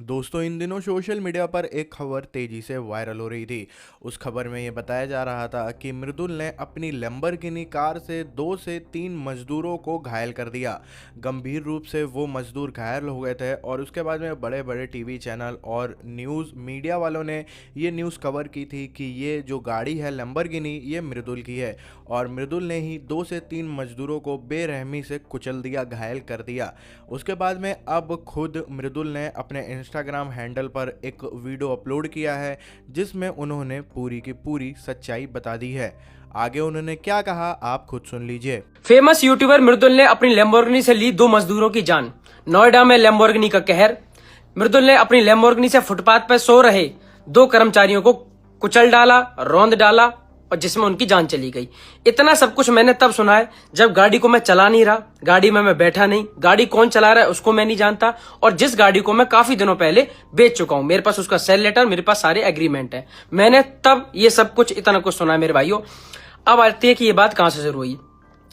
दोस्तों इन दिनों social media पर एक खबर तेजी से वायरल हो रही थी। उस खबर में ये बताया जा रहा था कि मृदुल ने अपनी लैम्बोर्गिनी कार से 2 से 3 मजदूरों को घायल कर दिया। गंभीर रूप से वो मजदूर घायल हो गए थे और उसके बाद में बड़े बड़े टीवी चैनल और न्यूज़ मीडिया वालों ने ये न्यूज़ कवर की थी कि ये जो गाड़ी है लैम्बोर्गिनी ये मृदुल की है और मृदुल ने ही 2 से 3 मजदूरों को बेरहमी से कुचल दिया, घायल कर दिया। उसके बाद में अब खुद मृदुल ने अपने इंस्टाग्राम हैंडल पर एक वीडियो अपलोड किया है जिसमें उन्होंने पूरी की पूरी सच्चाई बता दी है। आगे उन्होंने क्या कहा आप खुद सुन लीजिए। फेमस यूट्यूबर मृदुल ने अपनी लैम्बोर्गिनी से ली 2 मजदूरों की जान। नोएडा में लैम्बोर्गिनी का कहर। मृदुल ने अपनी लैम्बोर्गिनी से फुटपाथ पर सो रहे 2 कर्मचारियों को कुचल डाला, रौंद डाला और जिसमें उनकी जान चली गई। इतना सब कुछ मैंने तब सुना है जब गाड़ी को मैं चला नहीं रहा, गाड़ी में मैं बैठा नहीं, गाड़ी कौन चला रहा है उसको मैं नहीं जानता और जिस गाड़ी को मैं काफी दिनों पहले बेच चुका हूं, मेरे पास उसका सेल लेटर, मेरे पास सारे एग्रीमेंट है। मैंने तब ये सब कुछ इतना कुछ सुना है मेरे भाइयों। अब आती है कि ये बात कहां से शुरू हुई।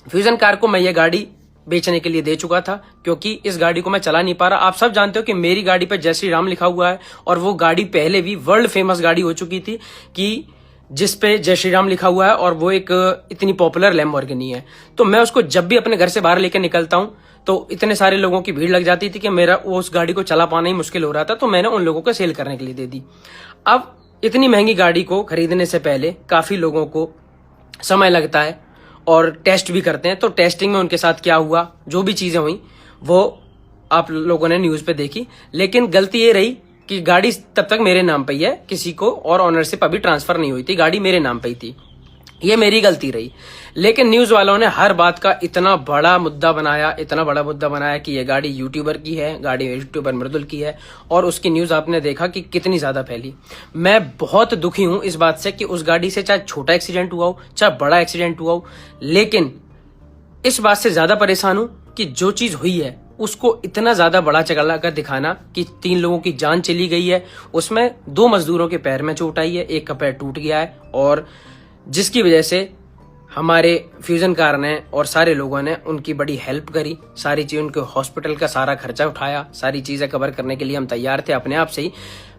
फ्यूजन कार को मैं ये गाड़ी बेचने के लिए दे चुका था क्योंकि इस गाड़ी को मैं चला नहीं पा रहा। आप सब जानते हो कि मेरी गाड़ी पे जय श्री राम लिखा हुआ है और वो गाड़ी पहले भी वर्ल्ड फेमस गाड़ी हो चुकी थी कि जिस पे जय श्री राम लिखा हुआ है और वो एक इतनी पॉपुलर लैम्बोर्गिनी है। तो मैं उसको जब भी अपने घर से बाहर लेकर निकलता हूं तो इतने सारे लोगों की भीड़ लग जाती थी कि मेरा वो उस गाड़ी को चला पाना ही मुश्किल हो रहा था, तो मैंने उन लोगों को सेल करने के लिए दे दी। अब इतनी महंगी गाड़ी को खरीदने से पहले काफी लोगों को समय लगता है और टेस्ट भी करते हैं, तो टेस्टिंग में उनके साथ क्या हुआ, जो भी चीजें हुई वो आप लोगों ने न्यूज पे देखी। लेकिन गलती ये रही कि गाड़ी तब तक मेरे नाम पे ही है, किसी को और ऑनरशिप अभी ट्रांसफर नहीं हुई थी, गाड़ी मेरे नाम पे ही थी। ये मेरी गलती रही। लेकिन न्यूज वालों ने हर बात का इतना बड़ा मुद्दा बनाया कि ये गाड़ी यूट्यूबर की है, गाड़ी यूट्यूबर मृदुल की है और उसकी न्यूज आपने देखा कि कितनी ज्यादा फैली। मैं बहुत दुखी हूं इस बात से कि उस गाड़ी से चाहे छोटा एक्सीडेंट हुआ हो चाहे बड़ा एक्सीडेंट हुआ हो, लेकिन इस बात से ज्यादा परेशान हूं कि जो चीज हुई है उसको इतना ज्यादा बड़ा चला कर दिखाना कि 3 लोगों की जान चली गई है, उसमें 2 मजदूरों के पैर में चोट आई है, एक का पैर टूट गया है और जिसकी वजह से हमारे फ्यूजन कार ने और सारे लोगों ने उनकी बड़ी हेल्प करी, सारी चीज उनके हॉस्पिटल का सारा खर्चा उठाया, सारी चीजें कवर करने के लिए हम तैयार थे अपने आप से ही,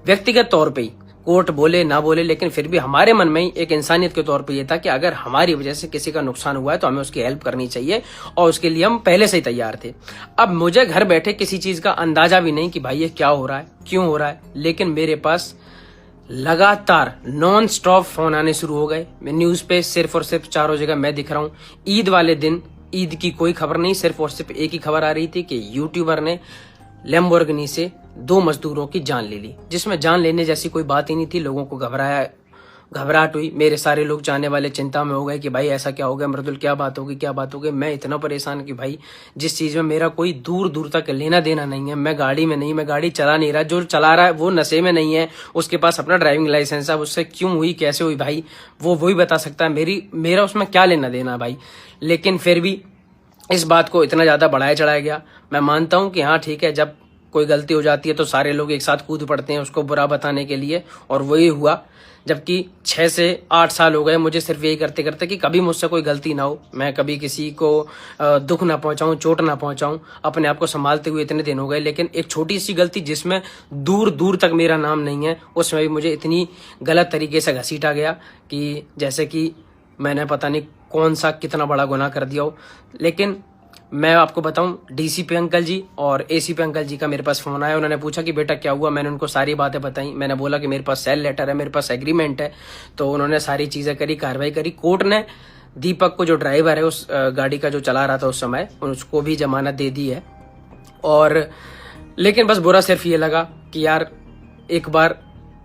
व्यक्तिगत तौर पे ही। कोर्ट बोले ना बोले लेकिन फिर भी हमारे मन में ही एक इंसानियत के तौर पे ये था कि अगर हमारी वजह से किसी का नुकसान हुआ है तो हमें उसकी हेल्प करनी चाहिए और उसके लिए हम पहले से ही तैयार थे। अब मुझे घर बैठे किसी चीज का अंदाजा भी नहीं कि भाई ये क्या हो रहा है, क्यों हो रहा है, लेकिन मेरे पास लगातार नॉन स्टॉप फोन आने शुरू हो गए। मैं न्यूज पे सिर्फ और सिर्फ चारों जगह मैं दिख रहा हूँ। ईद वाले दिन ईद की कोई खबर नहीं, सिर्फ और सिर्फ एक ही खबर आ रही थी कि यूट्यूबर ने लैम्बोर्गिनी से 2 मजदूरों की जान ले ली, जिसमें जान लेने जैसी कोई बात ही नहीं थी। लोगों को घबराहट हुई, मेरे सारे लोग चाहने वाले चिंता में हो गए कि भाई ऐसा क्या हो गया, मृदुल क्या बात होगी। मैं इतना परेशान कि भाई जिस चीज में मेरा कोई दूर दूर तक लेना देना नहीं है, मैं गाड़ी में नहीं, मैं गाड़ी चला नहीं रहा, जो चला रहा है वो नशे में नहीं है, उसके पास अपना ड्राइविंग लाइसेंस है, उससे क्यों हुई कैसे हुई भाई वो वही बता सकता है, मेरा उसमें क्या लेना देना भाई। लेकिन फिर भी इस बात को इतना ज्यादा बढ़ाया चढ़ाया गया। मैं मानता हूं कि हाँ ठीक है, जब कोई गलती हो जाती है तो सारे लोग एक साथ कूद पड़ते हैं उसको बुरा बताने के लिए, और वही हुआ। जबकि 6 से 8 साल हो गए मुझे सिर्फ यही करते करते कि कभी मुझसे कोई गलती ना हो, मैं कभी किसी को दुख ना पहुंचाऊं, चोट ना पहुंचाऊं, अपने आप को संभालते हुए इतने दिन हो गए। लेकिन एक छोटी सी गलती जिसमें दूर दूर तक मेरा नाम नहीं है, उसमें भी मुझे इतनी गलत तरीके से घसीटा गया कि जैसे कि मैंने पता नहीं कौन सा कितना बड़ा गुनाह कर दिया हो। लेकिन मैं आपको बताऊं, डीसीपी अंकल जी और एसीपी अंकल जी का मेरे पास फोन आया, उन्होंने पूछा कि बेटा क्या हुआ। मैंने उनको सारी बातें बताई, मैंने बोला कि मेरे पास सेल लेटर है, मेरे पास एग्रीमेंट है, तो उन्होंने सारी चीजें करी, कार्रवाई करी। कोर्ट ने दीपक को, जो ड्राइवर है उस गाड़ी का जो चला रहा था उस समय, उसको भी जमानत दे दी है। और लेकिन बस बुरा सिर्फ ये लगा कि यार एक बार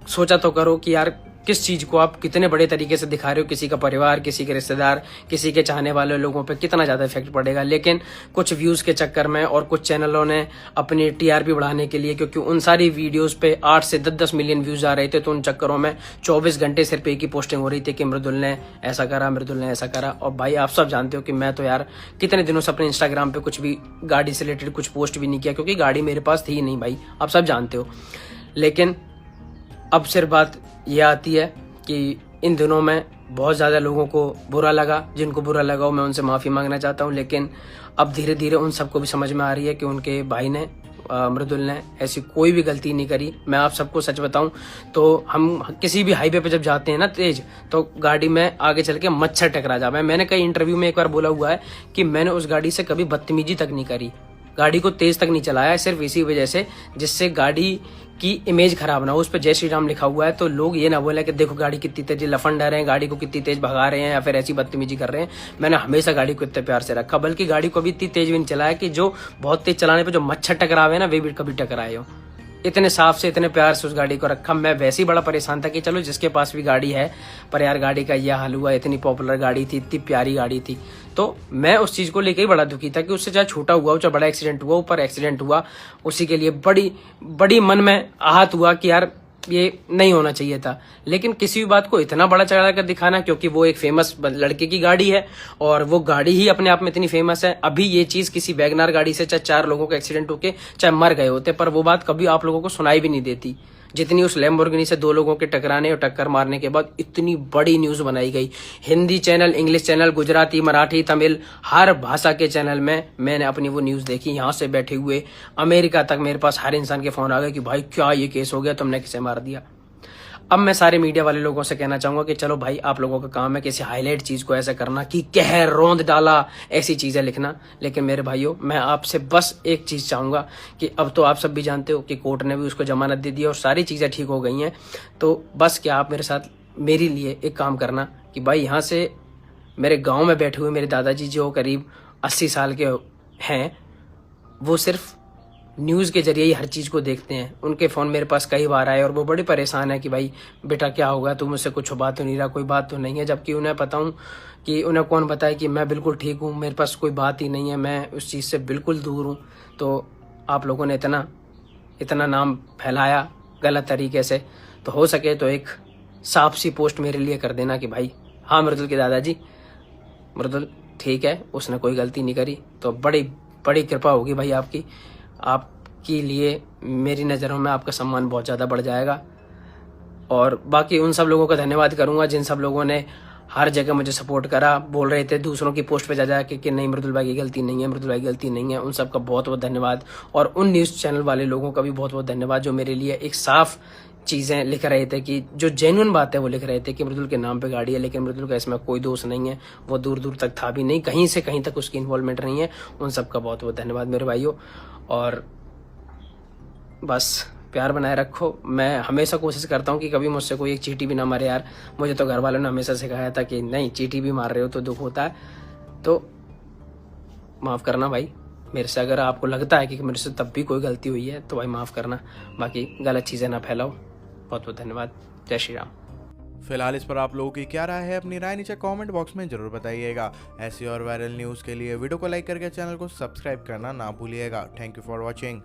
सोचा तो करो कि यार किस चीज को आप कितने बड़े तरीके से दिखा रहे हो, किसी का परिवार, किसी के रिश्तेदार, किसी के चाहने वाले लोगों पे कितना ज्यादा इफेक्ट पड़ेगा। लेकिन कुछ व्यूज के चक्कर में और कुछ चैनलों ने अपनी टीआरपी बढ़ाने के लिए, क्योंकि उन सारी वीडियोस पे 8 से 10 मिलियन व्यूज आ रहे थे, तो उन चक्करों में 24 घंटे सिर्फ एक ही पोस्टिंग हो रही थी कि मृदुल ने ऐसा करा, मृदुल ने ऐसा करा। और भाई आप सब जानते हो कि मैं तो यार कितने दिनों से अपने इंस्टाग्राम पे कुछ भी गाड़ी से रिलेटेड कुछ पोस्ट भी नहीं किया, क्योंकि गाड़ी मेरे पास थी ही नहीं भाई, आप सब जानते हो। लेकिन अब सिर्फ बात यह आती है कि इन दिनों में बहुत ज़्यादा लोगों को बुरा लगा, जिनको बुरा लगा मैं उनसे माफ़ी मांगना चाहता हूँ। लेकिन अब धीरे धीरे उन सबको भी समझ में आ रही है कि उनके भाई ने मृदुल ने ऐसी कोई भी गलती नहीं करी। मैं आप सबको सच बताऊं तो हम किसी भी हाईवे पे जब जाते हैं ना तेज, तो गाड़ी में आगे चल के मच्छर टकरा जाता है। मैंने कई इंटरव्यू में एक बार बोला हुआ है कि मैंने उस गाड़ी से कभी बदतमीजी तक नहीं करी, गाड़ी को तेज तक नहीं चलाया, सिर्फ इसी वजह से जिससे गाड़ी की इमेज खराब ना हो। उस पर जय श्री राम लिखा हुआ है, तो लोग ये ना बोले कि देखो गाड़ी कितनी तेज लफन रहे हैं, गाड़ी को कितनी तेज भगा रहे हैं या फिर ऐसी बदतमीजी कर रहे हैं। मैंने हमेशा गाड़ी को इतने प्यार से रखा, बल्कि गाड़ी को भी इतनी तेज भी नहीं चलाया कि जो बहुत तेज चलाने पे जो मच्छर टकरावे ना वे भी कभी टकराए हो। इतने साफ से इतने प्यार से उस गाड़ी को रखा। मैं वैसे ही बड़ा परेशान था कि चलो जिसके पास भी गाड़ी है, पर यार गाड़ी का यह हाल हुआ। इतनी पॉपुलर गाड़ी थी, इतनी प्यारी गाड़ी थी, तो मैं उस चीज को लेकर ही बड़ा दुखी था कि उससे चाहे छोटा हुआ हो चाहे बड़ा एक्सीडेंट हुआ, ऊपर एक्सीडेंट हुआ, उसी के लिए बड़ी मन में आहत हुआ कि यार ये नहीं होना चाहिए था। लेकिन किसी भी बात को इतना बड़ा चढ़ा कर दिखाना, क्योंकि वो एक फेमस लड़के की गाड़ी है और वो गाड़ी ही अपने आप में इतनी फेमस है। अभी ये चीज किसी वैगनार गाड़ी से चाहे 4 लोगों का एक्सीडेंट होके चाहे मर गए होते, पर वो बात कभी आप लोगों को सुनाई भी नहीं देती, जितनी उस लैम्बोर्गिनी से 2 लोगों के टकराने और टक्कर मारने के बाद इतनी बड़ी न्यूज बनाई गई। Hindi channel, English channel, Gujarati, Marathi, Tamil, हर भाषा के चैनल में मैंने अपनी वो न्यूज देखी। यहाँ से बैठे हुए अमेरिका तक मेरे पास हर इंसान के फोन आ गए कि भाई क्या ये केस हो गया, तुमने किसे मार दिया। अब मैं सारे मीडिया वाले लोगों से कहना चाहूंगा कि चलो भाई, आप लोगों का काम है किसी हाईलाइट चीज को ऐसा करना कि कहर रौंद डाला, ऐसी चीजें लिखना। लेकिन मेरे भाइयों, मैं आपसे बस एक चीज चाहूंगा कि अब तो आप सब भी जानते हो कि कोर्ट ने भी उसको जमानत दे दी और सारी चीजें ठीक हो गई हैं। तो बस क्या आप मेरे साथ मेरे लिए एक काम करना कि भाई यहाँ से मेरे गाँव में बैठे हुए मेरे दादाजी जो करीब 80 साल के हैं, वो सिर्फ न्यूज़ के जरिए ही हर चीज़ को देखते हैं। उनके फ़ोन मेरे पास कई बार आए और वो बड़े परेशान है कि भाई बेटा क्या होगा, तू मुझसे कुछ बात तो नहीं रहा, कोई बात तो नहीं है। जबकि उन्हें पता हूँ कि उन्हें कौन बताए कि मैं बिल्कुल ठीक हूँ, मेरे पास कोई बात ही नहीं है, मैं उस चीज़ से बिल्कुल दूर हूँ। तो आप लोगों ने इतना नाम फैलाया गलत तरीके से, तो हो सके तो एक साफ सी पोस्ट मेरे लिए कर देना कि भाई हाँ मृदुल के दादाजी, मृदुल ठीक है, उसने कोई गलती नहीं करी। तो बड़ी बड़ी कृपा होगी भाई आपके लिए, मेरी नज़रों में आपका सम्मान बहुत ज़्यादा बढ़ जाएगा। और बाकी उन सब लोगों का धन्यवाद करूंगा जिन सब लोगों ने हर जगह मुझे सपोर्ट करा, बोल रहे थे दूसरों की पोस्ट पे जा जाके कि नहीं मृदुल भाई की गलती नहीं है, मृदुल भाई की गलती नहीं है। उन सब का बहुत बहुत धन्यवाद। और उन न्यूज़ चैनल वाले लोगों का भी बहुत बहुत धन्यवाद जो मेरे लिए एक साफ चीज़ें लिख रहे थे, कि जो जेन्युइन बात है वो लिख रहे थे कि मृदुल के नाम पे गाड़ी है, लेकिन मृदुल का इसमें कोई दोष नहीं है, वो दूर दूर तक था भी नहीं, कहीं से कहीं तक उसकी इन्वॉल्वमेंट नहीं है। उन सब का बहुत बहुत धन्यवाद मेरे भाइयों। और बस प्यार बनाए रखो। मैं हमेशा कोशिश करता हूँ कि कभी मुझसे कोई एक चींटी भी ना मारे यार। मुझे तो घर वालों ने हमेशा सिखाया था कि नहीं, चींटी भी मार रहे हो तो दुख होता है, तो माफ़ करना भाई मेरे से। अगर आपको लगता है कि मेरे से तब भी कोई गलती हुई है तो भाई माफ़ करना, बाकी गलत चीज़ें ना फैलाओ। बहुत बहुत धन्यवाद। जय श्री राम। फिलहाल इस पर आप लोगों की क्या राय है, अपनी राय नीचे कमेंट बॉक्स में जरूर बताइएगा। ऐसी और वायरल न्यूज़ के लिए वीडियो को लाइक करके चैनल को सब्सक्राइब करना ना भूलिएगा। Thank you for watching.